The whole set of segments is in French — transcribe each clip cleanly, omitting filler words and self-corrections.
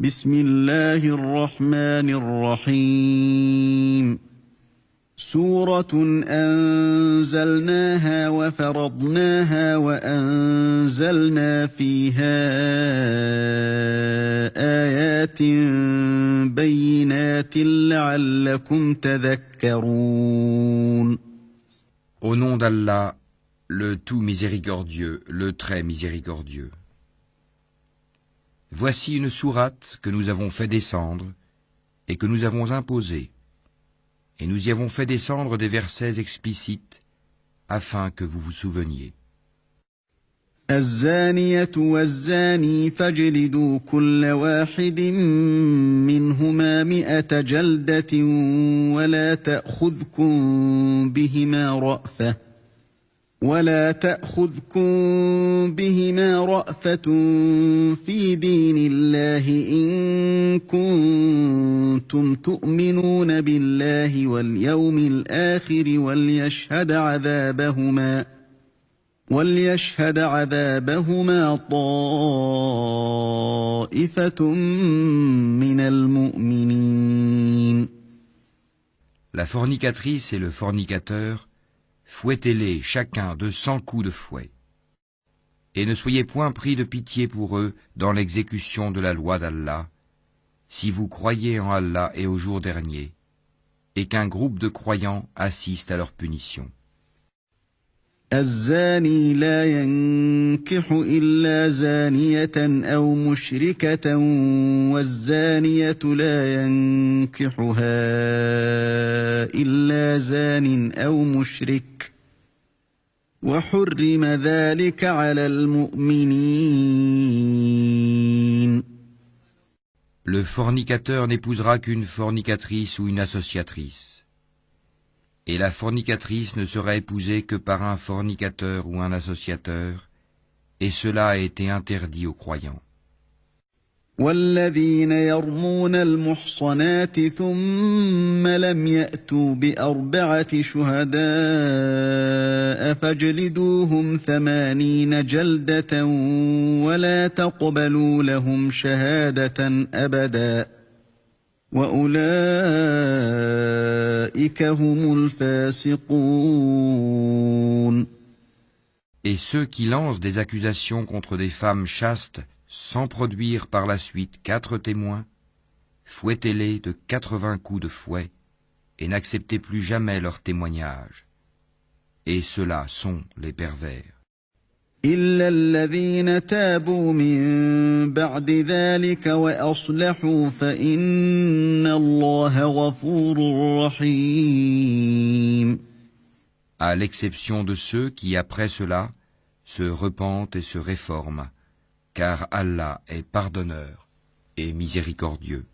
بسم الله الرحمن الرحيم سورة أنزلناها وفرضناها وأنزلنا فيها آيات بينات لعلكم تذكرون. Au nom d'Allah, le tout miséricordieux, le très miséricordieux. Voici une sourate que nous avons fait descendre et que nous avons imposée, et nous y avons fait descendre des versets explicites afin que vous vous souveniez. الزانية والزاني فاجلدوا كل واحد منهما 100 جلدة ولا تأخذكم بهما رأفة في دين الله إن كنتم تؤمنون بالله واليوم الآخر وليشهد عذابهما طائفة من المؤمنين. La fornicatrice et le fornicateur, fouettez-les chacun de 100 coups de fouet. Et ne soyez point pris de pitié pour eux dans l'exécution de la loi d'Allah, si vous croyez en Allah et au jour dernier, et qu'un groupe de croyants assiste à leur punition. الزاني لا ينكح إلا زانية أو مشركة والزانية لا ينكحها إلا زان أو مشرك وحرم ذلك على المؤمنين. Le fornicateur n'épousera qu'une fornicatrice ou une associatrice. Et la fornicatrice ne sera épousée que par un fornicateur ou un associateur, et cela a été interdit aux croyants. والذين يرمون المحصنات ثم لم يأتوا ب4 شهداء فاجلدوهم 80 جلدة ولا تقبلوا لهم شهادة أبدا وأولئك هم الفاسقون. Et ceux qui lancent des accusations contre des femmes chastes sans produire par la suite 4 témoins, fouettez-les de 80 coups de fouet et n'acceptez plus jamais leur témoignage. Et ceux-là sont les pervers. إلا الذين تابوا من بعد ذلك وأصلحوا فإن الله غفور رحيم. À l'exception de ceux qui, après cela, se repentent et se réforment, car Allah est pardonneur et miséricordieux.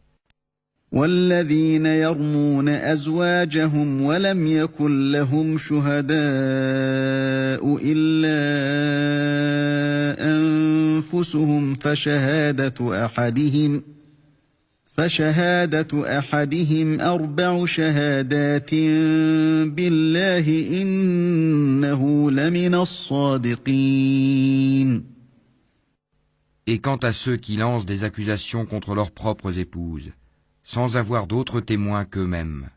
والذين يرمون أزواجهم ولم يكن لهم شهداء إلا أنفسهم فشهادة أحدهم 4 شهادات بالله إنه لمن الصادقين. Et quant à ceux qui lancent des accusations contre leurs propres épouses, sans avoir d'autres témoins qu'eux-mêmes,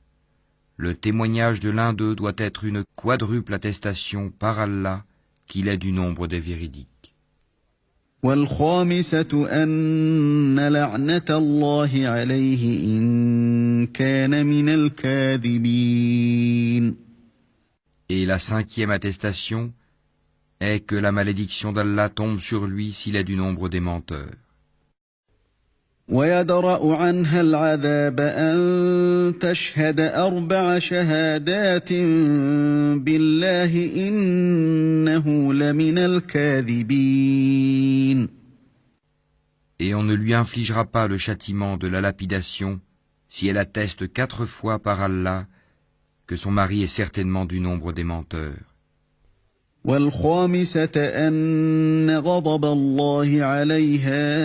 le témoignage de l'un d'eux doit être une quadruple attestation par Allah qu'il est du nombre des véridiques. والخامسة أن لعنة الله عليه إن كان من الكاذبين. Et la 5e attestation est que la malédiction d'Allah tombe sur lui s'il est du nombre des menteurs. ويدرأ عنها العذاب أن تشهد 4 شهادات بالله إنه لمن الكاذبين. Et on ne lui infligera pas le châtiment de la lapidation si elle atteste 4 fois par Allah que son mari est certainement du nombre des menteurs. والخامسة أن غضب الله عليها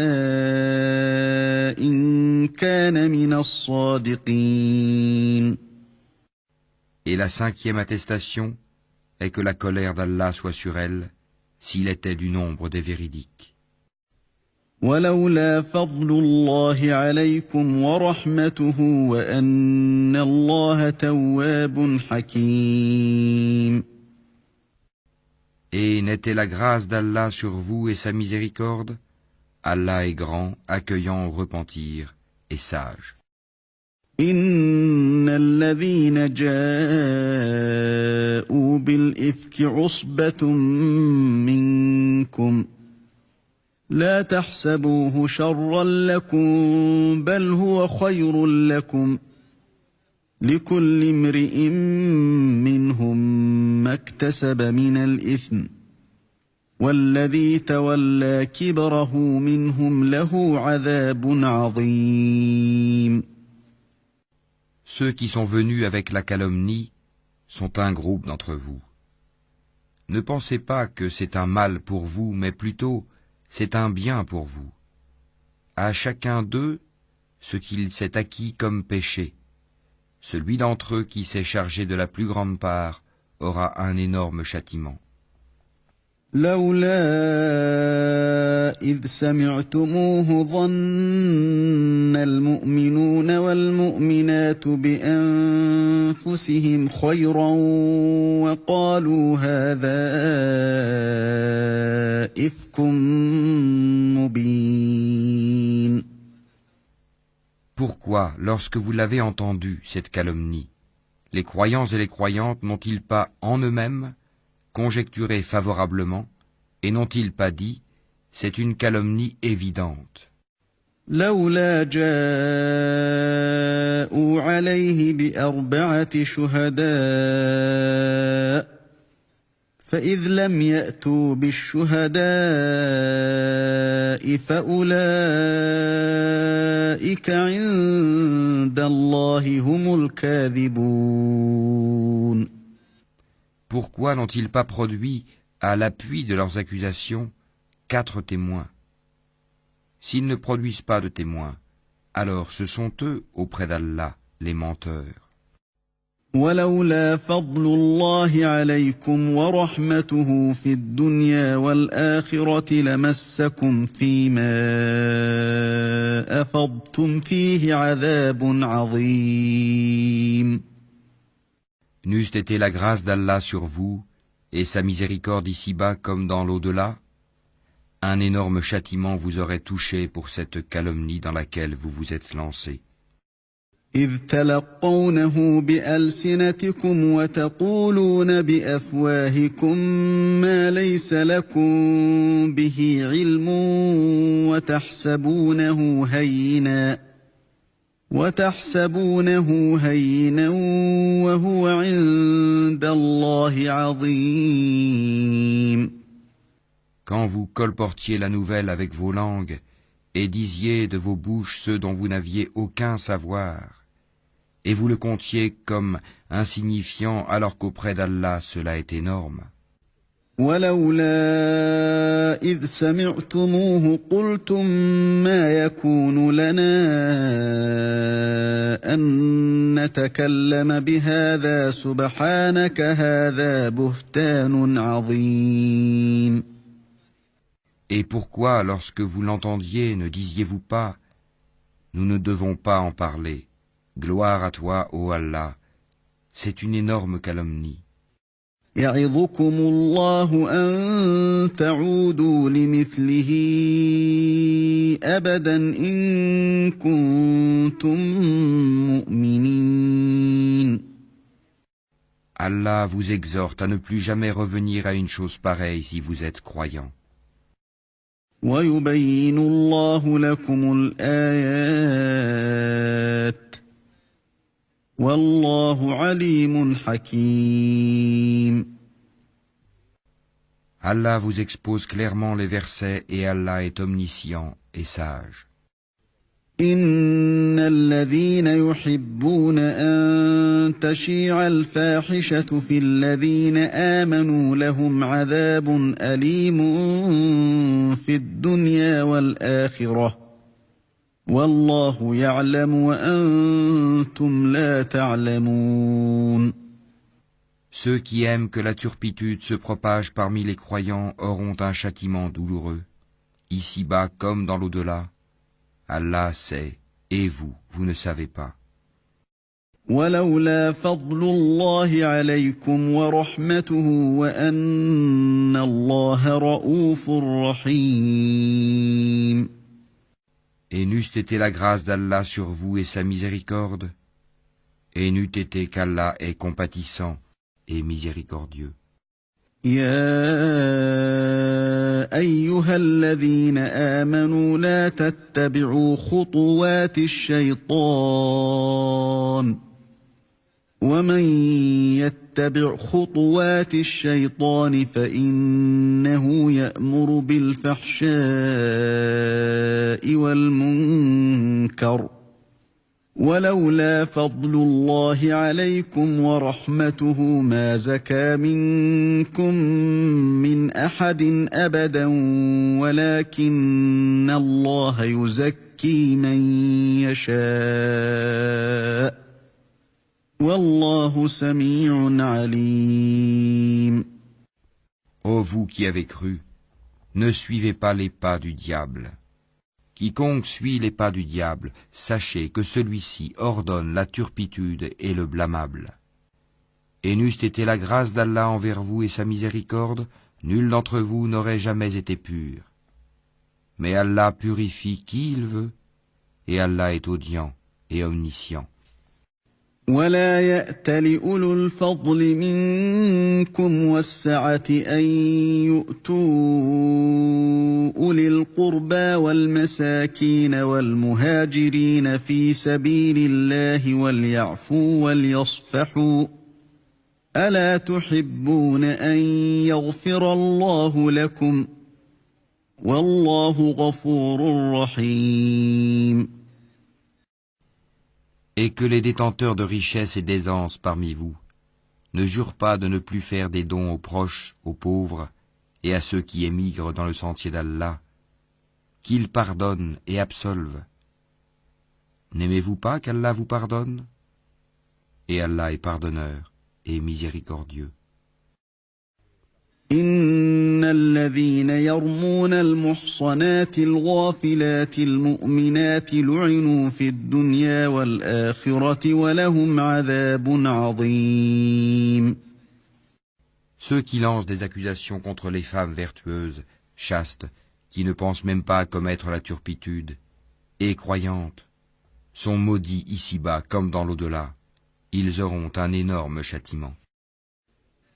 إن كان من الصادقين. Et la 5e attestation est que la colère d'Allah soit sur elle s'il était du nombre des véridiques. ولولا فضل الله عليكم ورحمته وأن الله تواب حكيم. Et n'était la grâce d'Allah sur vous et sa miséricorde? Allah est grand, accueillant au repentir et sage. إن الذين جاءوا بالإفك عصبة منكم لا تحسبوه شرا لكم بل هو خير لكم لكل امرئ منهم ما اكتسب من الإثم والذي تولى كبره منهم له عذاب عظيم. Ceux qui sont venus avec la calomnie sont un groupe d'entre vous. Ne pensez pas que c'est un mal pour vous, mais plutôt c'est un bien pour vous. À chacun d'eux, ce qu'il s'est acquis comme péché. Celui d'entre eux qui s'est chargé de la plus grande part aura un énorme châtiment. لولا إذ سمعتموه ظن المؤمنون والمؤمنات بأنفسهم خيرا وقالوا هذا إفك مبين. Pourquoi, lorsque vous l'avez entendu, cette calomnie, les croyants et les croyantes n'ont-ils pas en eux-mêmes conjecturé favorablement, et n'ont-ils pas dit, c'est une calomnie évidente? لولا جاءوا عليه بأربعة شهداء فإذ لم يأتوا بالشهداء فأولئك عند الله هم الكاذبون. Pourquoi n'ont-ils pas produit, à l'appui de leurs accusations, 4 témoins? S'ils ne produisent pas de témoins, alors ce sont eux, auprès d'Allah, les menteurs. ولولا فضل الله عليكم ورحمته في الدنيا والآخرة لمسكم فيما أفضتم فيه عذاب عظيم. N'eût été la grâce d'Allah sur vous, et sa miséricorde ici-bas comme dans l'au-delà, un énorme châtiment vous aurait touché pour cette calomnie dans laquelle vous vous êtes lancé. إذ تلقونه بألسنتكم وتقولون بأفواهكم ما ليس لكم به علم وتحسبونه هينا وهو عند الله عظيم. Quand vous colportiez la nouvelle avec vos langues et disiez de vos bouches ceux dont vous n'aviez aucun savoir, et vous le comptiez comme insignifiant alors qu'auprès d'Allah cela est énorme. ولولا إذ سمعتموه قلتم ما يكون لنا أن نتكلم بهذا سبحانك هذا بهتان عظيم. Et pourquoi, lorsque vous l'entendiez, ne disiez-vous pas, nous ne devons pas en parler, gloire à toi, ô Allah, c'est une énorme calomnie. يعظكم الله أن تعودوا لمثله أبدا إن كنتم مؤمنين. Allah vous exhorte à ne plus jamais revenir à une chose pareille si vous êtes croyant. ويبين الله لكم الآيات والله عليم حكيم. Allah vous expose clairement les versets et Allah est omniscient et sage. إن الذين يحبون أن تشيع الفاحشة في الذين آمنوا لهم عذاب أليم في الدنيا والآخرة والله يعلم وأنتم لا تعلمون. Ceux qui aiment que la turpitude se propage parmi les croyants auront un châtiment douloureux, ici-bas comme dans l'au-delà, Allah sait, et vous, vous ne savez pas. ولولا فضل الله عليكم ورحمته وأن الله رءوف رحيم. Et n'eût été la grâce d'Allah sur vous et sa miséricorde, et n'eût été qu'Allah est compatissant et miséricordieux. يا أيها الذين آمنوا لا تتبعوا خطوات الشيطان ومن يتبع خطوات الشيطان فإنه يأمر بالفحشاء والمنكر ولولا فضل الله عليكم ورحمته ما زكى منكم من أحد أبدا ولكن الله يزكي من يشاء والله سميع عليم. Ô vous qui avez cru, ne suivez pas les pas du diable. Quiconque suit les pas du diable, sachez que celui-ci ordonne la turpitude et le blâmable. Et n'eût été la grâce d'Allah envers vous et sa miséricorde, nul d'entre vous n'aurait jamais été pur. Mais Allah purifie qui il veut, et Allah est audient et omniscient. ولا يأتل أولو الفضل منكم والسعة أن يؤتوا أولي القربى والمساكين والمهاجرين في سبيل الله وليعفوا وليصفحوا ألا تحبون أن يغفر الله لكم والله غفور رحيم. Et que les détenteurs de richesses et d'aisance parmi vous ne jurent pas de ne plus faire des dons aux proches, aux pauvres et à ceux qui émigrent dans le sentier d'Allah, qu'ils pardonnent et absolvent. N'aimez-vous pas qu'Allah vous pardonne? Et Allah est pardonneur et miséricordieux. إن الذين يرمون المحصنات الغافلات المؤمنات لعنوا في الدنيا والآخرة ولهم عذاب عظيم. Ceux qui lancent des accusations contre les femmes vertueuses, chastes, qui ne pensent même pas à commettre la turpitude, et croyantes, sont maudits ici-bas comme dans l'au-delà. Ils auront un énorme châtiment.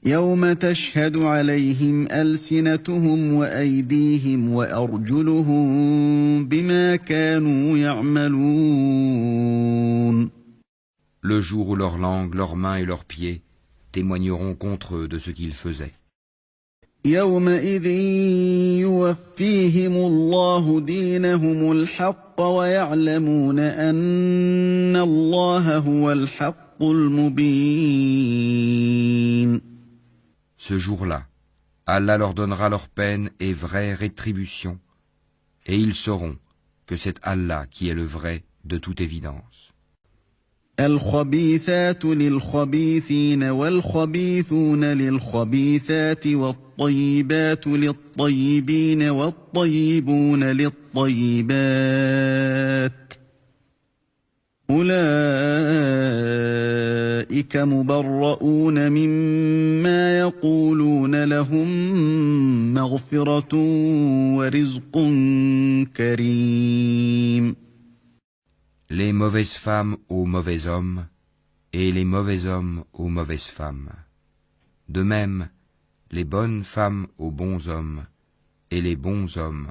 يوم تشهد عليهم ألسنتهم وأيديهم وأرجلهم بما كانوا يعملون. Le jour où leur langue, leurs mains et leurs pieds témoigneront contre eux de ce qu'ils faisaient. يومئذ يوفيهم الله دينهم الحق ويعلمون أن الله هو الحق المبين. Ce jour-là, Allah leur donnera leur peine et vraie rétribution, et ils sauront que c'est Allah qui est le vrai de toute évidence. الخبيثات للخبيثين والخبيثون للخبيثات والطيبات للطيبين والطيبون للطيبات أولئك مبرؤون مما يقولون لهم مغفرة ورزق كريم. Les mauvaises femmes aux mauvais hommes, et les mauvais hommes aux mauvaises femmes. De même, les bonnes femmes aux bons hommes, et les bons hommes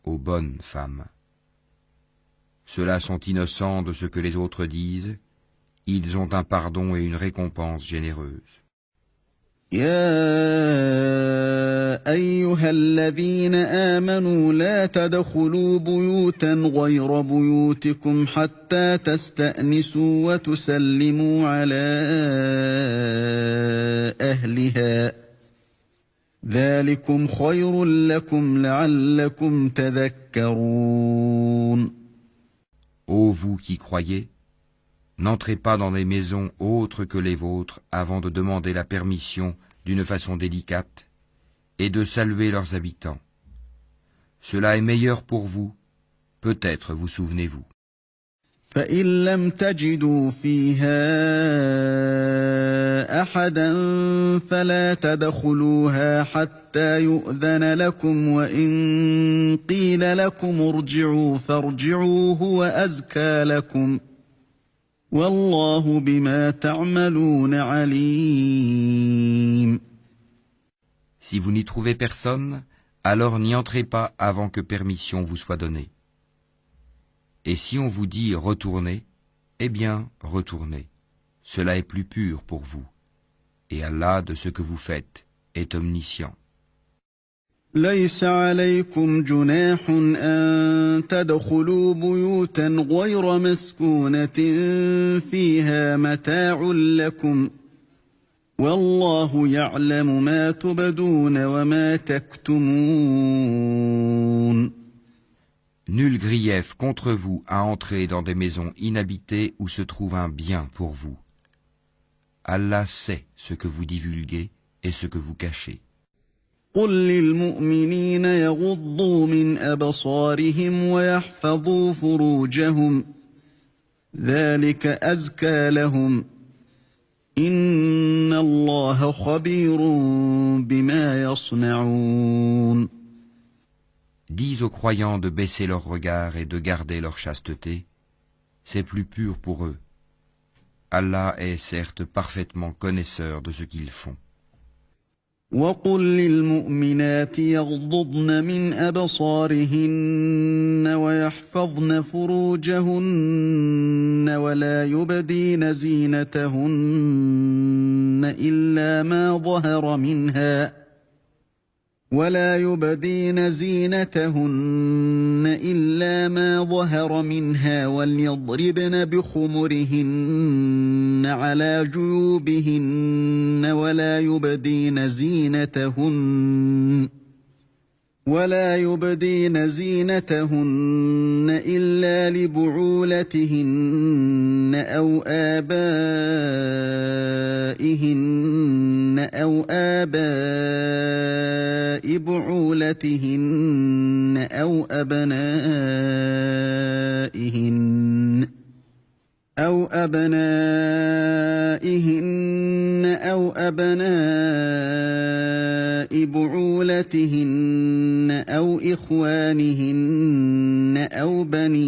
aux bonnes femmes. Ceux-là sont innocents de ce que les autres disent, ils ont un pardon et une récompense généreuse. يا أيها الذين آمنوا لا تدخلوا بيوتا غير بيوتكم حتى تستأنسوا وتسلموا على أهلها ذلكم خير لكم لعلكم تذكرون. Ô vous qui croyez, n'entrez pas dans des maisons autres que les vôtres avant de demander la permission d'une façon délicate et de saluer leurs habitants. Cela est meilleur pour vous, peut-être vous souvenez-vous. فإن لم تجدوا فيها أحدا فلا تدخلوها حتى يؤذن لكم وإن قيل لكم ارجعوا فارجعوا هو أزكى لكم والله بما تعملون عليم. Si vous n'y trouvez personne, alors n'y entrez pas avant que permission vous soit donnée. Et si on vous dit retournez, eh bien retournez. Cela est plus pur pour vous. Et Allah, de ce que vous faites, est omniscient. ليس عليكم جناح أن تدخلوا بيوتا غير مسكونة فيها متاع لكم والله يعلم ما تبدون وما تكتمون. Nul grief contre vous à entrer dans des maisons inhabitées où se trouve un bien pour vous. Allah sait ce que vous divulguez et ce que vous cachez. قل للمؤمنين يغضوا من أبصارهم ويحفظوا فروجهم ذلك أزكى لهم إن الله خبير بما يصنعون. Dis aux croyants de baisser leur regard et de garder leur chasteté, c'est plus pur pour eux. Allah est certes parfaitement connaisseur de ce qu'ils font. وقل للمؤمنات يغضضن من أبصارهن ويحفظن فروجهن ولا يبدين زينتهن إلا ما ظهر منها وليضربن بخمرهن على جيوبهن ولا يبدين زينتهن إلا لبعولتهن أو آبائهن أو آباء بعولتهن أو أبنائهن أو أبناء بعولتهن أو إخوانهن أو بني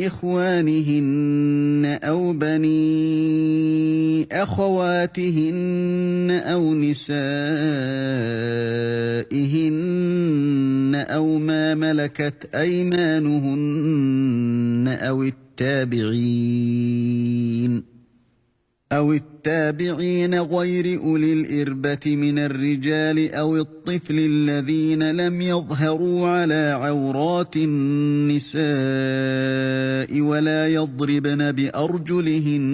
إخوانهن أو بني أخواتهن أو نسائهن أو ما ملكت أيمانهن أو التابعين غير أولي الإربة من الرجال أو الطفل الذين لم يظهروا على عورات النساء ولا يضربن بأرجلهن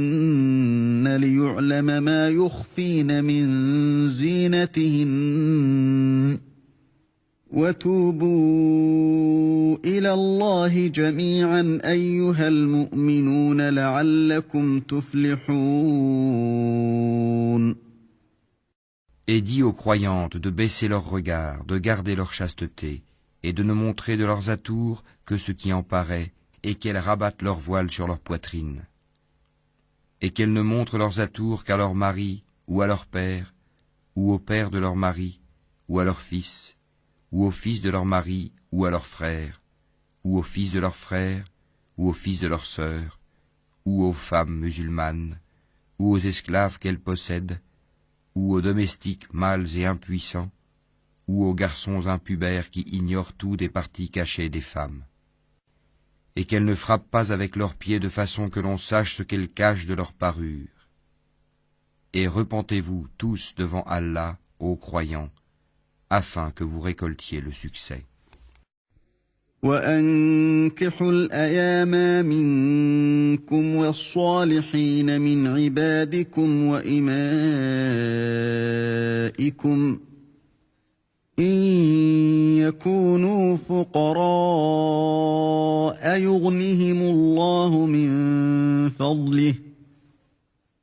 ليعلم ما يخفين من زينتهن وتوبوا إلى الله جميعا أيها المؤمنون لعلكم تفلحون. Et dis aux croyantes de baisser leur regard, de garder leur chasteté, et de ne montrer de leurs atours que ce qui en paraît, et qu'elles rabattent leur voile sur leur poitrine. Et qu'elles ne montrent leurs atours qu'à leur mari, ou à leur père, ou au père de leur mari, ou à leur fils, ou au fils de leur mari, ou à leur frère, ou au fils de leur frère, ou au fils de leur sœur, ou aux femmes musulmanes, ou aux esclaves qu'elles possèdent, ou aux domestiques mâles et impuissants, ou aux garçons impubères qui ignorent tout des parties cachées des femmes. Et qu'elles ne frappent pas avec leurs pieds de façon que l'on sache ce qu'elles cachent de leur parure. Et repentez-vous tous devant Allah, ô croyants, afin que vous récoltiez le succès. وأنكحوا الأيام منكم والصالحين من عبادكم وإمائكم إن يكونوا فقراء يغنهم الله من فضله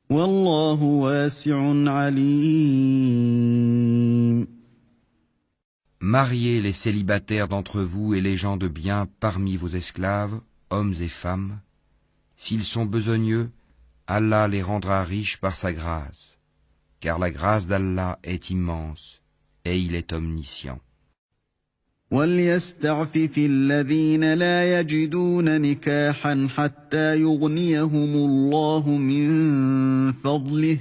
والله واسع عليم. Mariez les célibataires d'entre vous et les gens de bien parmi vos esclaves, hommes et femmes. S'ils sont besogneux, Allah les rendra riches par sa grâce, car la grâce d'Allah est immense et il est omniscient. وليستعفف الذين لا يجدون نكاحا حتى يغنيهم الله من فضله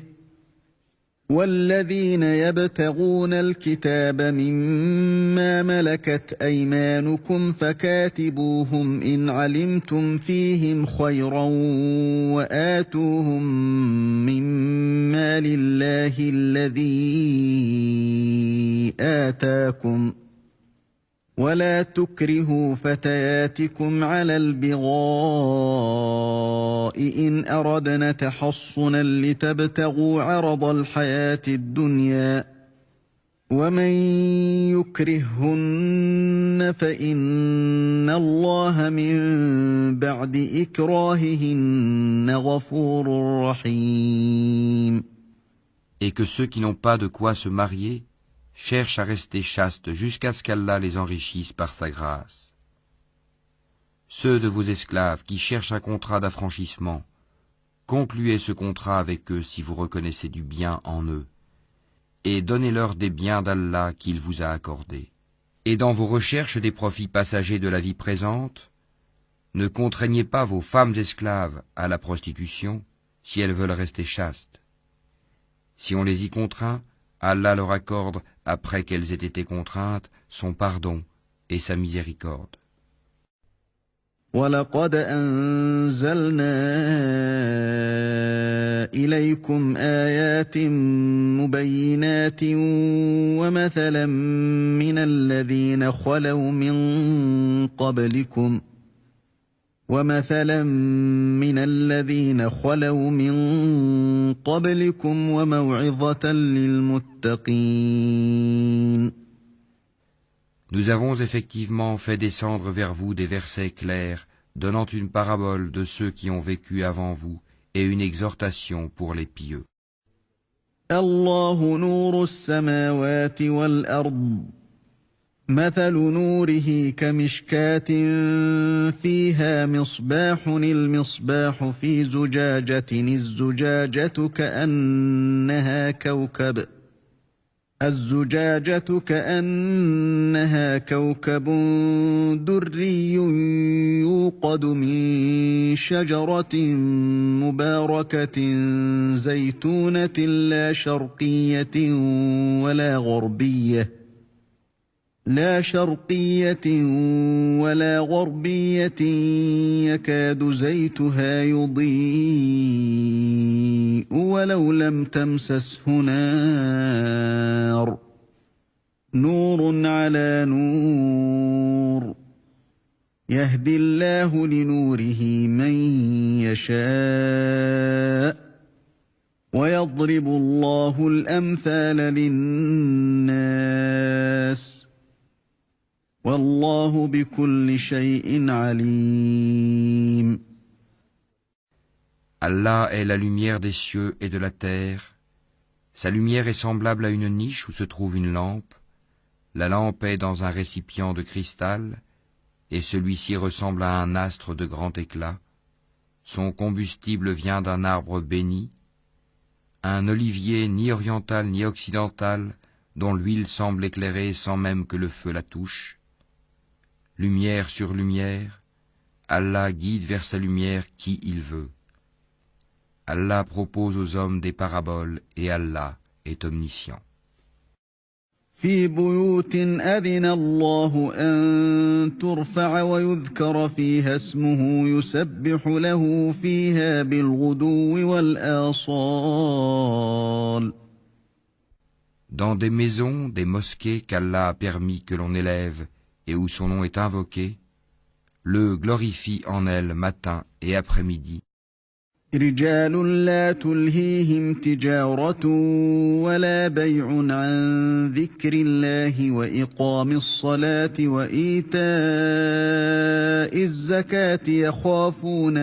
والذين يبتغون الكتاب مما ملكت أيمانكم فكاتبوهم إن علمتم فيهم خيرا وآتوهم مما لله الذي آتاكم ولا تكرهوا فتياتكم على البغاء إن أردنا تحصنا لتبتغوا عرض الحياة الدنيا ومن يكرههن فإن الله من بعد إكراههن غفور رحيم. Et que ceux qui n'ont pas de quoi se marier cherchent à rester chastes jusqu'à ce qu'Allah les enrichisse par sa grâce. Ceux de vos esclaves qui cherchent un contrat d'affranchissement, concluez ce contrat avec eux si vous reconnaissez du bien en eux, et donnez-leur des biens d'Allah qu'il vous a accordés. Et dans vos recherches des profits passagers de la vie présente, ne contraignez pas vos femmes esclaves à la prostitution si elles veulent rester chastes. Si on les y contraint, Allah leur accorde, après qu'elles aient été contraintes, son pardon et sa miséricorde. وَلَقَدْ أَنزَلْنَا إِلَيْكُمْ آيَاتٍ مُبَيِّنَاتٍ وَمَثَلًا مِّنَ الَّذِينَ خَلَوْا مِن قَبْلِكُمْ وَمَوْعِظَةً لِّلْمُتَّقِينَ. Nous avons effectivement fait descendre vers vous des versets clairs, donnant une parabole de ceux qui ont vécu avant vous et une exhortation pour les pieux. الله نور السماوات والأرض مثل نوره كمشكاة فيها مصباح المصباح في زجاجة الزجاجة كأنها كوكب دري يوقد من شجرة مباركة زيتونة لا شرقية ولا غربية يكاد زيتها يضيء ولو لم تمسسه نار نور على نور يهدي الله لنوره من يشاء ويضرب الله الأمثال للناس والله بكل شيء عليم. Allah est la lumière des cieux et de la terre. Sa lumière est semblable à une niche où se trouve une lampe. La lampe est dans un récipient de cristal, et celui-ci ressemble à un astre de grand éclat. Son combustible vient d'un arbre béni, un olivier ni oriental ni occidental, dont l'huile semble éclairer sans même que le feu la touche. Lumière sur lumière, Allah guide vers sa lumière qui il veut. Allah propose aux hommes des paraboles et Allah est omniscient. في بيوت أذن الله أن ترفع ويذكر فيها اسمه يسبح له فيها بالغدو والآصال. Dans des maisons, des mosquées qu'Allah a permis que l'on élève et où son nom est invoqué, le glorifie en elles matin et après-midi. رجال لا تلهيهم تجارة ولا بيع عن ذكر الله وإقام الصلاة وإيتاء الزكاة يخافون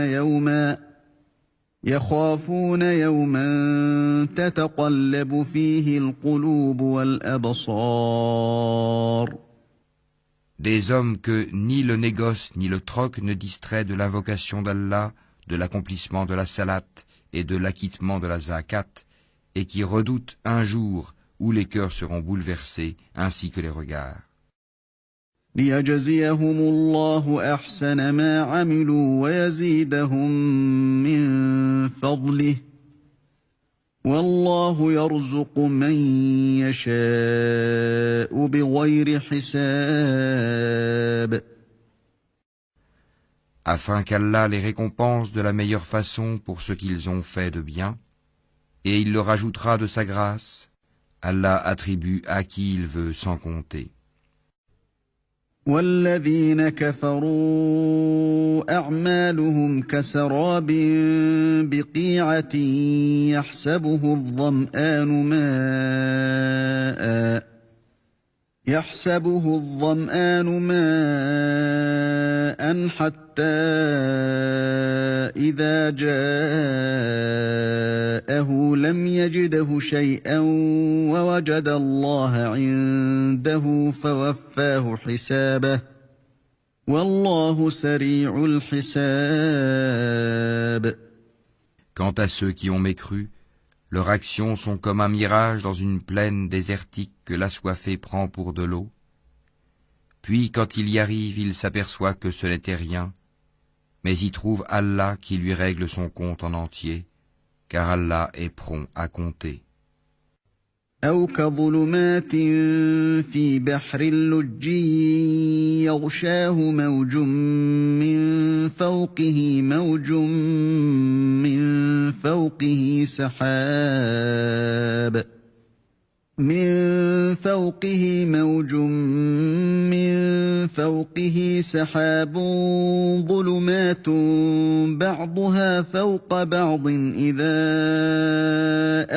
يخافون يوما تتقلب فيه القلوب والأبصار. Des hommes que ni le négoce ni le troc ne distrait de l'invocation d'Allah, de l'accomplissement de la salate et de l'acquittement de la zakat, et qui redoutent un jour où les cœurs seront bouleversés ainsi que les regards. ليجزيهم الله أحسن ما عملوا ويزيدهم من فضله والله يرزق من يشاء بغير حساب. Afin qu'Allah les récompense de la meilleure façon pour ce qu'ils ont fait de bien, et il leur ajoutera de sa grâce, Allah attribue à qui il veut sans compter. والذين كفروا أعمالهم كسراب بقيعة يحسبه الظمآن ماء حتى إذا جاءه لم يجده شيئا ووجد الله عنده فوفاه حسابه والله سريع الحساب. Quant à ceux qui ont mécru, leurs actions sont comme un mirage dans une plaine désertique que l'assoiffé prend pour de l'eau. Puis quand il y arrive, il s'aperçoit que ce n'était rien, mais y trouve Allah qui lui règle son compte en entier, car Allah est prompt à compter. أو كظلمات في بحر لجي يغشاه موج من فوقه موج من فوقه سحاب ظلمات بعضها فوق بعض إذا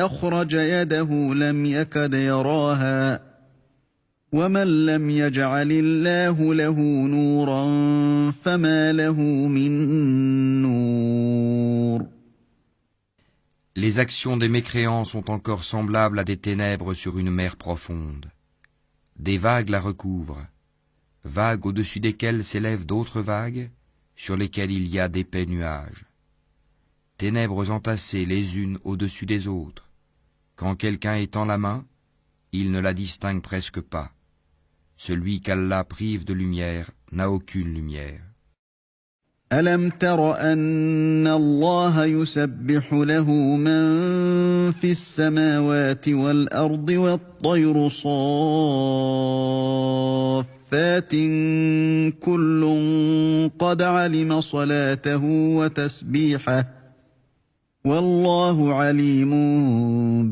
أخرج يده لم يكد يراها ومن لم يجعل الله له نورا فما له من نور. Les actions des mécréants sont encore semblables à des ténèbres sur une mer profonde. Des vagues la recouvrent, vagues au-dessus desquelles s'élèvent d'autres vagues, sur lesquelles il y a d'épais nuages. Ténèbres entassées les unes au-dessus des autres. Quand quelqu'un étend la main, il ne la distingue presque pas. Celui qu'Allah prive de lumière n'a aucune lumière. ألم تر أن الله يسبح له من في السماوات والأرض والطير صافات كل قد علم صلاته وتسبيحه والله عليم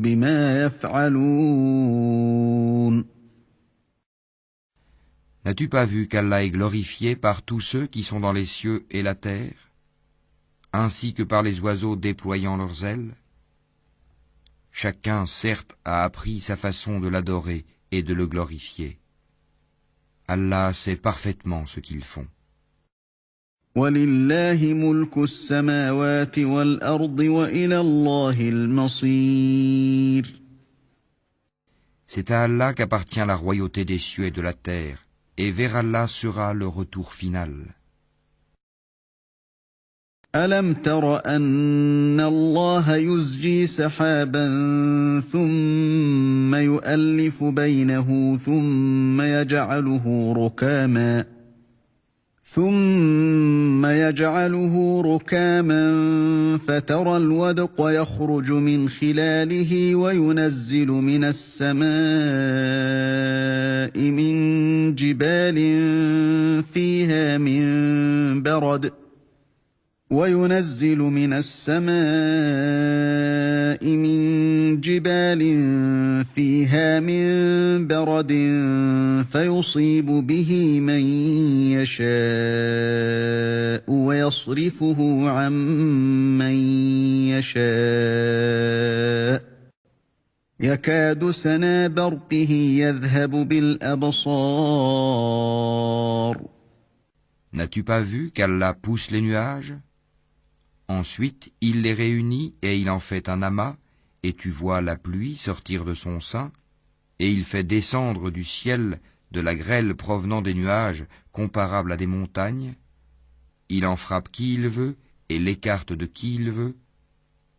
بما يفعلون. N'as-tu pas vu qu'Allah est glorifié par tous ceux qui sont dans les cieux et la terre, ainsi que par les oiseaux déployant leurs ailes? Chacun, certes, a appris sa façon de l'adorer et de le glorifier. Allah sait parfaitement ce qu'ils font. وَلِلَّهِ مُلْكُ السَّمَاوَاتِ وَالْأَرْضِ وَإِلَى اللَّهِ الْمَصِيرُ. C'est à Allah qu'appartient la royauté des cieux et de la terre, et vers Allah sera le retour final. ألم تر أن الله يزجي سحابا ثم يؤلف بينه ثم يجعله ركاما فترى الودق يخرج من خلاله وينزل من السماء من جبال فيها من برد فيصيب به من يشاء ويصرفه عن من يشاء يكاد سنا برقه يذهب بالأبصار. N'as-tu pas vu qu'Allah pousse les nuages? Ensuite, il les réunit et il en fait un amas, et tu vois la pluie sortir de son sein, et il fait descendre du ciel de la grêle provenant des nuages comparable à des montagnes. Il en frappe qui il veut et l'écarte de qui il veut.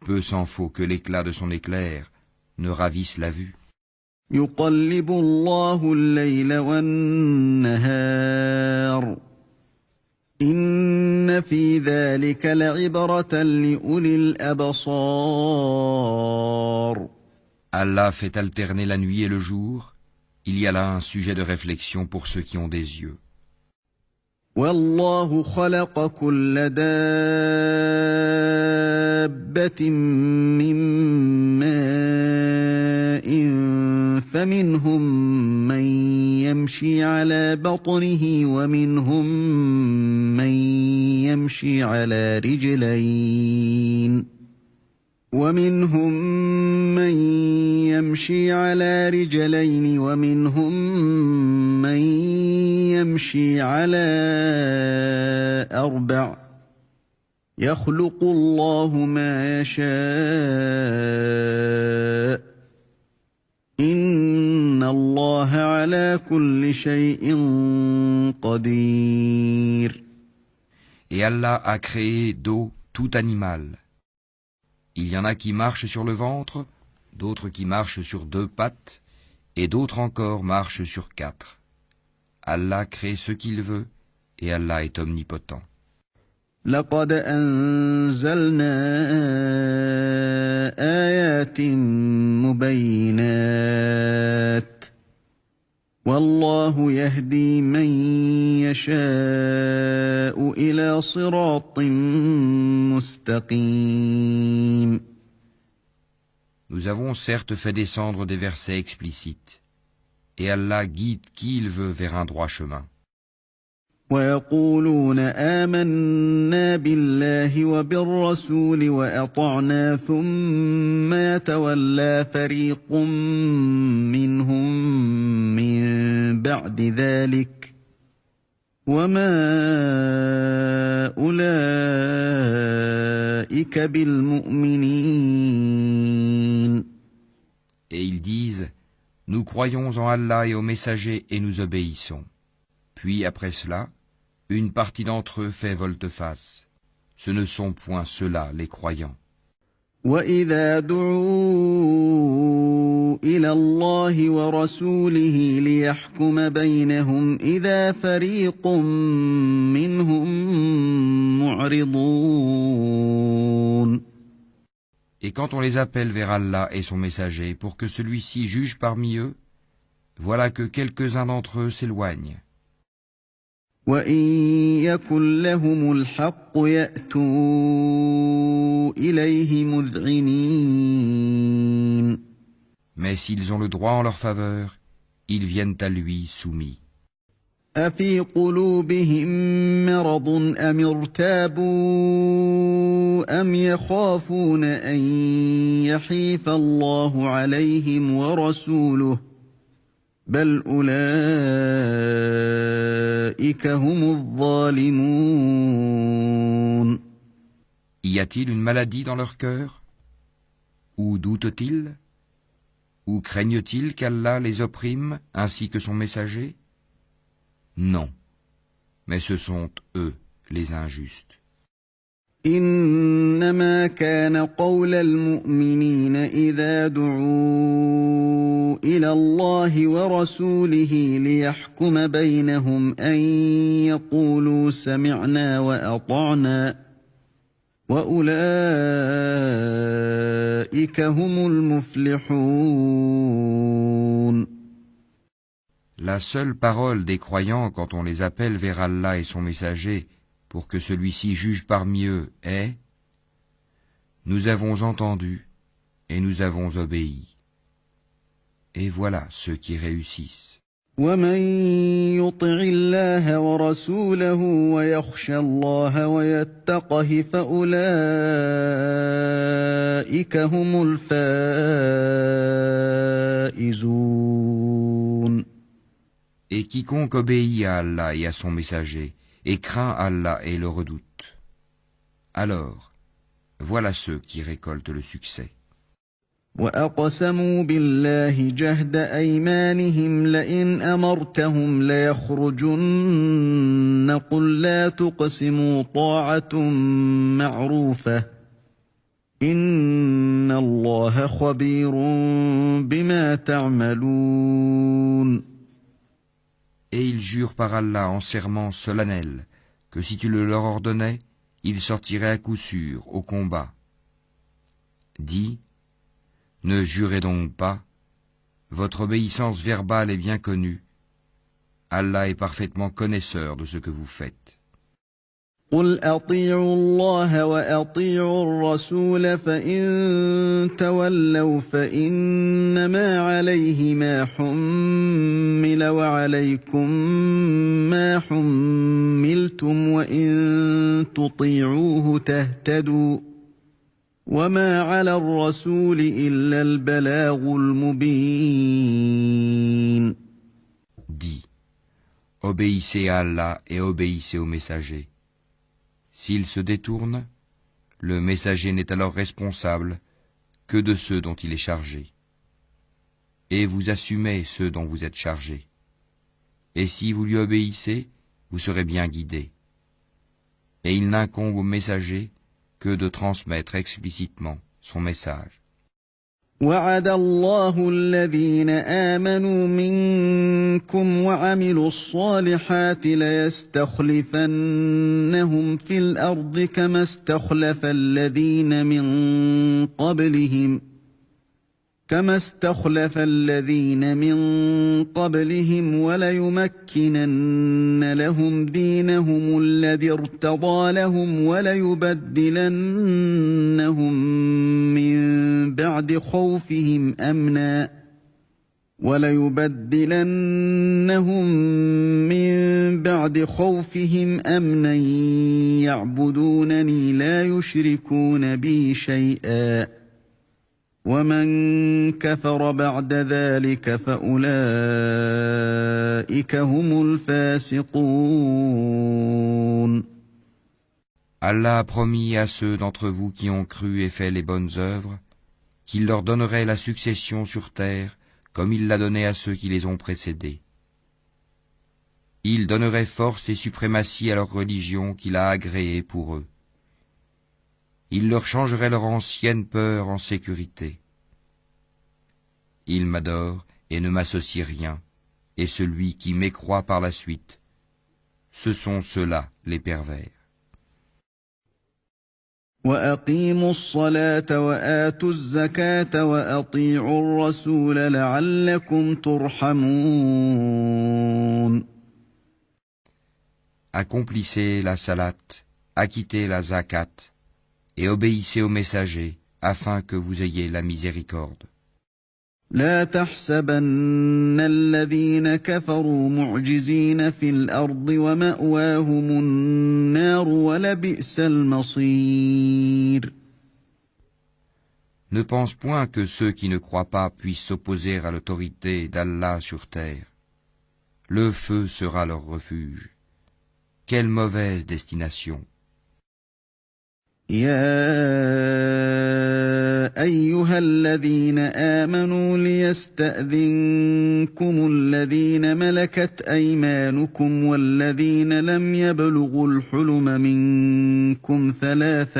Peu s'en faut que l'éclat de son éclair ne ravisse la vue. يقلب الله الليل والنهار إن في ذلك لعبرة لأولي الأبصار. Allah fait alterner la nuit et le jour. Il y a là un sujet de réflexion pour ceux qui ont des yeux. والله خلق كل دابة من ماء فمنهم من يمشي على بطنه ومنهم من يمشي على رجلين ومنهم ومنهم من يمشي على أربع يخلق الله ما يشاء إن الله على كل شيء قدير. Et Allah a créé d'eau tout animal. Il y en a qui marchent sur le ventre, d'autres qui marchent sur 2 pattes, et d'autres encore marchent sur 4. Allah crée ce qu'il veut, et Allah est omnipotent. لقد أنزلنا آيات مبينات والله يهدي من يشاء إلى صراط مستقيم. Nous avons certes fait descendre des versets explicites, et Allah guide qui il veut vers un droit chemin. ويقولون آمنا بالله وبالرسول وأطعنا ثم يتولى فريق منهم من بعد ذلك وما أولئك بالمؤمنين. Et ils disent, nous croyons en Allah et aux messagers et nous obéissons. Puis après cela, une partie d'entre eux fait volte-face. Ce ne sont point ceux-là les croyants. وَإِذَا دُعُوا إِلَى اللَّهِ وَرَسُولِهِ لِيَحْكُمَ بَيْنَهُمْ إِذَا فَرِيقٌ مِّنْهُم مُّعْرِضُونَ. Et quand on les appelle vers Allah et son messager pour que celui-ci juge parmi eux, voilà que quelques-uns d'entre eux s'éloignent. وَإِن يَكُن لَّهُمُ الْحَقُّ يَأْتُوا إِلَيْهِ مُذْعِنِينَ. Mais s'ils ont le droit en leur faveur, ils viennent à lui soumis. أَفِي قُلُوبِهِم مَّرَضٌ أَمِ ارْتَابُوا أَمْ يَخَافُونَ أَن يَحِيفَ اللَّهُ عَلَيْهِمْ وَرَسُولُهُ بَلْ أُولَٰئِكَ هُمُ الظَّالِمُونَ. Y a-t-il une maladie dans leur cœur? Ou doutent-ils? Ou craignent-ils qu'Allah les opprime ainsi que son messager? Non, mais ce sont eux les injustes. إنما كان قول المؤمنين إذا دعوا إلى الله ورسوله ليحكم بينهم أن يقولوا سمعنا وأطعنا وأولئك هم المفلحون. La seule parole des croyants quand on les appelle vers Allah et son messager pour que celui-ci juge parmi eux est « Nous avons entendu et nous avons obéi ». Et voilà ceux qui réussissent. وَمَن يُطِعِ اللَّهَ وَرَسُولَهُ وَيَخْشَ اللَّهَ وَيَتَّقْهِ فَأُولَئِكَ هُمُ الْفَائِزُونَ. Et quiconque obéit à Allah et à son messager, et craint Allah et le redoute, alors Voilà ceux qui récoltent le succès. وَأَقْسَمُوا بِاللَّهِ جَهْدَ أَيْمَانِهِمْ لَئِنْ أَمَرْتَهُمْ لَيَخْرُجُنَّ قُل لَّا تُقْسِمُوا طَاعَةٌ مَّعْرُوفَةٌ إِنَّ اللَّهَ خَبِيرٌ بِمَا تَعْمَلُونَ. Et ils jurent par Allah en serment solennel que si tu le leur ordonnais, ils sortiraient à coup sûr au combat. Dis, ne jurez donc pas, votre obéissance verbale est bien connue. Allah est parfaitement connaisseur de ce que vous faites. قُلْ أَطِيعُوا اللَّهَ وَأَطِيعُوا الرَّسُولَ فَإِن تَوَلَّوْا فَإِنَّمَا عَلَيْهِ مَا حُمِّلَ وَعَلَيْكُم مَّا حُمِّلْتُمْ وَإِن تُطِيعُوهُ تَهْتَدُوا وَمَا عَلَى الرَّسُولِ إِلَّا الْبَلَاغُ الْمُبِينُ. Dis, obéissez à Allah et obéissez au messager. S'il se détourne, le messager n'est alors responsable que de ceux dont il est chargé. Et vous assumez ceux dont vous êtes chargés. Et si vous lui obéissez, vous serez bien guidés. Et il n'incombe au messager que de transmettre explicitement son message. وَعَدَ اللَّهُ الَّذِينَ آمَنُوا مِنكُمْ وَعَمِلُوا الصَّالِحَاتِ لَيَسْتَخْلِفَنَّهُمْ فِي الْأَرْضِ كَمَا اسْتَخْلَفَ الَّذِينَ مِن قَبْلِهِمْ وَلَيُمَكِّنَنَّ لَهُمْ دِينَهُمُ الَّذِي ارْتَضَىٰ لَهُمْ وَلَيُبَدِّلَنَّهُم مِّن بَعْدِ خَوْفِهِمْ أَمْنًا يَعْبُدُونَنِي لَا يُشْرِكُونَ بِي شَيْئًا وَمَن كَفَرَ بَعْدَ ذَلِكَ فَأُولَٰئِكَ هُمُ الْفَاسِقُونَ. Allah a promis à ceux d'entre vous qui ont cru et fait les bonnes œuvres qu'il leur donnerait la succession sur terre comme il l'a donné à ceux qui les ont précédés. Il donnerait force et suprématie à leur religion qu'il a agréée pour eux. Il leur changerait leur ancienne peur en sécurité. Ils m'adorent et ne m'associent rien, et celui qui mécroit par la suite, ce sont ceux-là les pervers. وَأَقِيمُوا الصَّلَاةَ وَآتُوا الزَّكَاةَ وَأَطِيعُوا الرَّسُولَ لَعَلَّكُمْ تُرْحَمُونَ. Accomplissez la salat, acquittez la zakat, et obéissez aux messagers, afin que vous ayez la miséricorde. لا تحسبن الذين كفروا معجزين في الأرض ومأواهم النار ولبئس المصير. Ne pense point que ceux qui ne croient pas puissent s'opposer à l'autorité d'Allah sur terre. Le feu sera leur refuge. Quelle mauvaise destination! يا أيها الذين آمنوا ليستأذنكم الذين ملكت أيمانكم والذين لم يبلغوا الحلم منكم ثلاث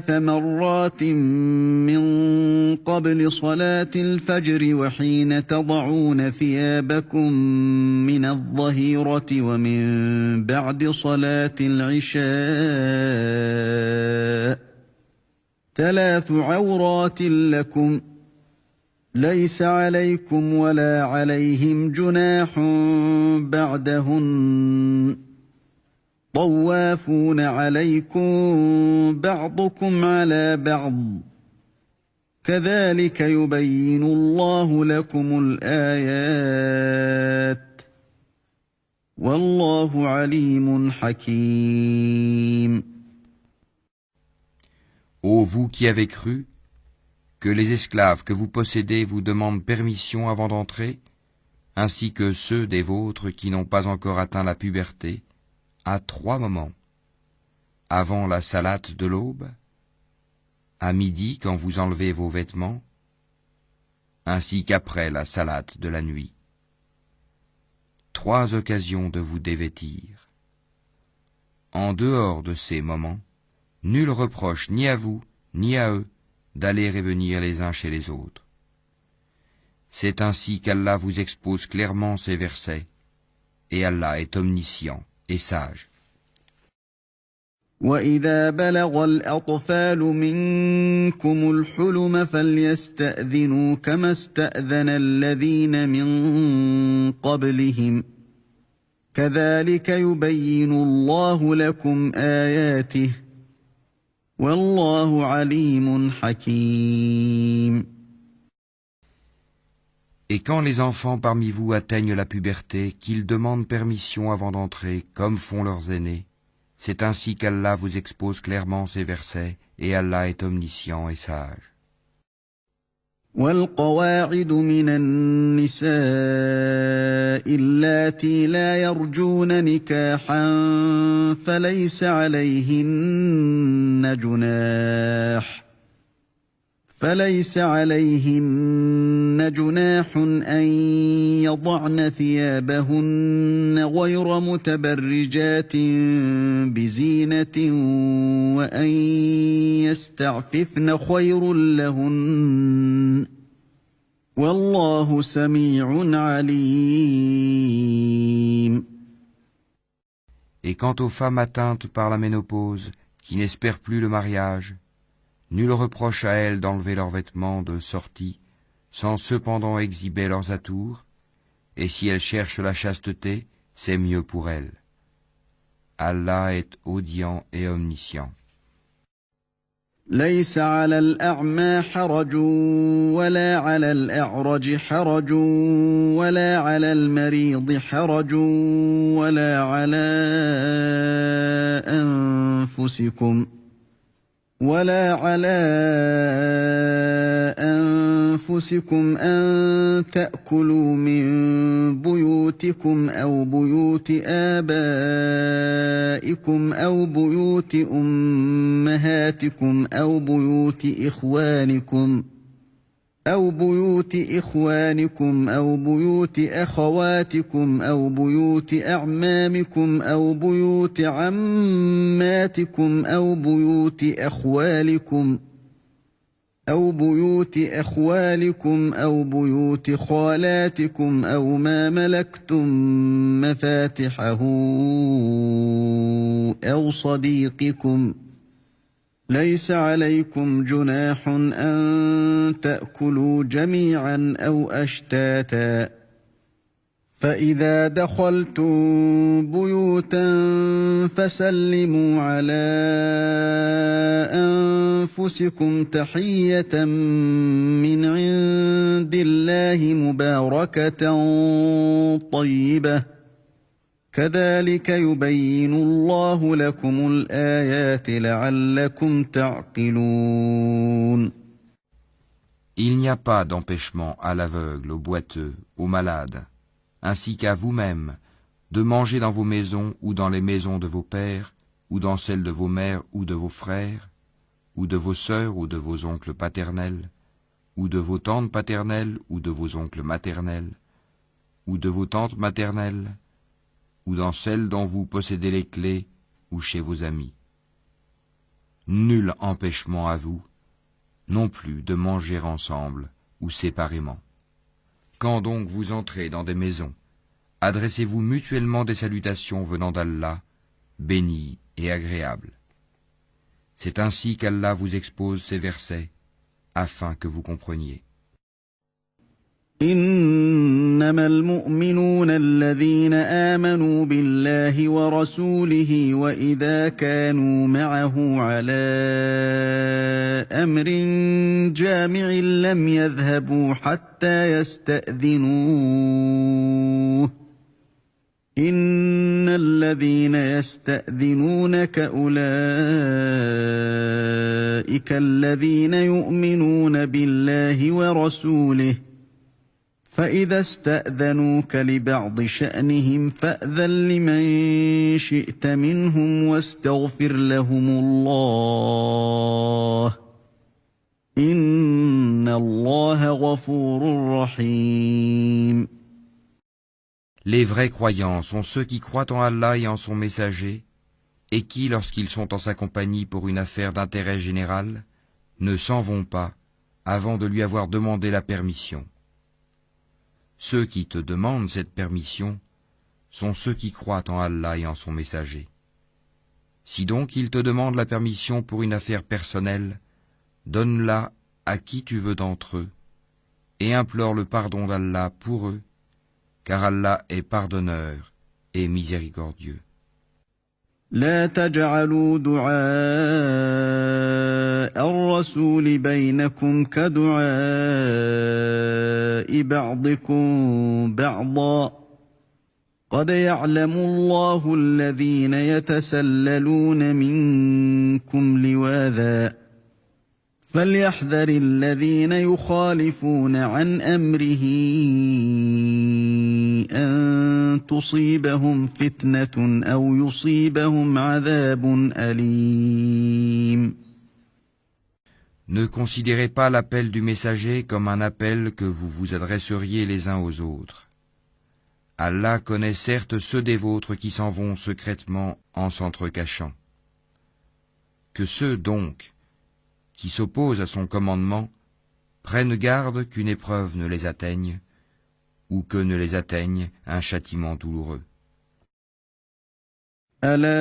مرات من قبل صلاة الفجر وحين تضعون ثيابكم من الظهيرة ومن بعد صلاة العشاء 3 عورات لكم ليس عليكم ولا عليهم جناح بعدهن طوافون عليكم بعضكم على بعض كذلك يبين الله لكم الآيات والله عليم حكيم. Ô vous qui avez cru, que les esclaves que vous possédez vous demandent permission avant d'entrer, ainsi que ceux des vôtres qui n'ont pas encore atteint la puberté, à 3 moments, avant la salate de l'aube, à midi quand vous enlevez vos vêtements, ainsi qu'après la salate de la nuit. 3 occasions de vous dévêtir. En dehors de ces moments, nul reproche ni à vous, ni à eux, d'aller et venir les uns chez les autres. C'est ainsi qu'Allah vous expose clairement ces versets, et Allah est omniscient et sage. وَإِذَا بَلَغَ الْأَطْفَالُ مِنكُمُ الْحُلُمَ فَلْيَسْتَأْذِنُوا كَمَا اسْتَأْذَنَ الَّذِينَ مِن قَبْلِهِمْ كَذَلِكَ يُبَيِّنُ اللَّهُ لَكُمْ آيَاتِهِ وَاللَّهُ عَلِيمٌ حَكِيمٌ. Et quand les enfants parmi vous atteignent la puberté, qu'ils demandent permission avant d'entrer, comme font leurs aînés, c'est ainsi qu'Allah vous expose clairement ces versets, et Allah est omniscient et sage. وَالْقَوَاعِدُ مِنَ النِّسَاءِ اللَّاتِي لَا يَرْجُونَ نِكَاحًا فَلَيْسَ عَلَيْهِنَّ جُنَاحٌ أَن يَضَعْنَ ثِيَابَهُنَّ غَيْرَ مُتَبَرِّجَاتٍ بِزِينَةٍ وَأَن يَسْتَعْفِفْنَ خَيْرٌ لَّهُنَّ وَاللَّهُ سَمِيعٌ عَلِيمٌ. Et quant aux femmes atteintes par la ménopause, qui n'espèrent plus le mariage, nul reproche à elles d'enlever leurs vêtements de sortie, sans cependant exhiber leurs atours, et si elles cherchent la chasteté, c'est mieux pour elles. Allah est audient et omniscient. ليس على الأعمى حرج ولا على الأعرج حرج ولا على المريض حرج ولا على أنفسكم أن تأكلوا من بيوتكم أو بيوت آبائكم أو بيوت أمهاتكم أو بيوت إخوانكم أو بيوت أخواتكم أو بيوت أعمامكم أو بيوت عماتكم أو بيوت أخوالكم أو بيوت خالاتكم أو ما ملكتم مفاتحه أو صديقكم ليس عليكم جناح أن تأكلوا جميعا أو أشتاتا فإذا دخلتم بيوتا فسلموا على أنفسكم تحية من عند الله مباركة طيبة كذلك يبين الله لكم الآيات لعلكم تعقلون. Il n'y a pas d'empêchement à l'aveugle, au boiteux, au malade, ainsi qu'à vous-même, de manger dans vos maisons ou dans les maisons de vos pères, ou dans celles de vos mères ou de vos frères, ou de vos sœurs ou de vos oncles paternels, ou de vos tantes paternelles ou de vos oncles maternels, ou de vos tantes maternelles, ou dans celles dont vous possédez les clés, ou chez vos amis. Nul empêchement à vous, non plus de manger ensemble ou séparément. Quand donc vous entrez dans des maisons, adressez-vous mutuellement des salutations venant d'Allah, bénies et agréables. C'est ainsi qu'Allah vous expose ces versets, afin que vous compreniez. إنما المؤمنون الذين آمنوا بالله ورسوله وإذا كانوا معه على أمر جامع لم يذهبوا حتى يستأذنوه إن الذين يستأذنونك أولئك الذين يؤمنون بالله ورسوله فإذا استأذنوك لبعض شأنهم فأذن لمن شئت منهم واستغفر لهم الله إن الله غفور رحيم. Les vrais croyants sont ceux qui croient en Allah et en son messager, et qui, lorsqu'ils sont en sa compagnie pour une affaire d'intérêt général, ne s'en vont pas avant de lui avoir demandé la permission. Ceux qui te demandent cette permission sont ceux qui croient en Allah et en son messager. Si donc ils te demandent la permission pour une affaire personnelle, donne-la à qui tu veux d'entre eux, et implore le pardon d'Allah pour eux, car Allah est pardonneur et miséricordieux. لا تجعلوا دعاء الرسول بينكم كدعاء بعضكم بعضا قد يعلم الله الذين يتسللون منكم لواذا فليحذر الذين يخالفون عن أمره أن تصيبهم فتنة أو يصيبهم عذاب أليم. Ne considérez pas l'appel du messager comme un appel que vous vous adresseriez les uns aux autres. Allah connaît certes ceux des vôtres qui s'en vont secrètement en s'entrecachant. Que ceux donc qui s'opposent à son commandement prennent garde qu'une épreuve ne les atteigne, ou que ne les atteigne un châtiment douloureux. ألا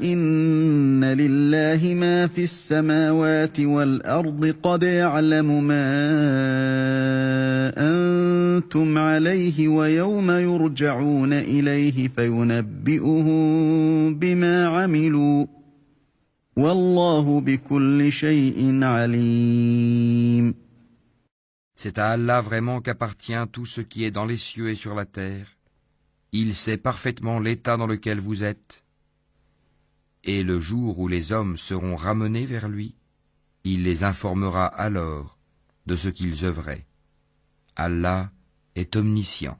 إن لله ما في السماوات والأرض قد يعلم ما أنتم عليه ويوم يرجعون إليه فينبئهم بما عملوا والله بكل شيء عليم. C'est à Allah vraiment qu'appartient tout ce qui est dans les cieux et sur la terre. Il sait parfaitement l'état dans lequel vous êtes. Et le jour où les hommes seront ramenés vers lui, il les informera alors de ce qu'ils œuvraient. Allah est omniscient.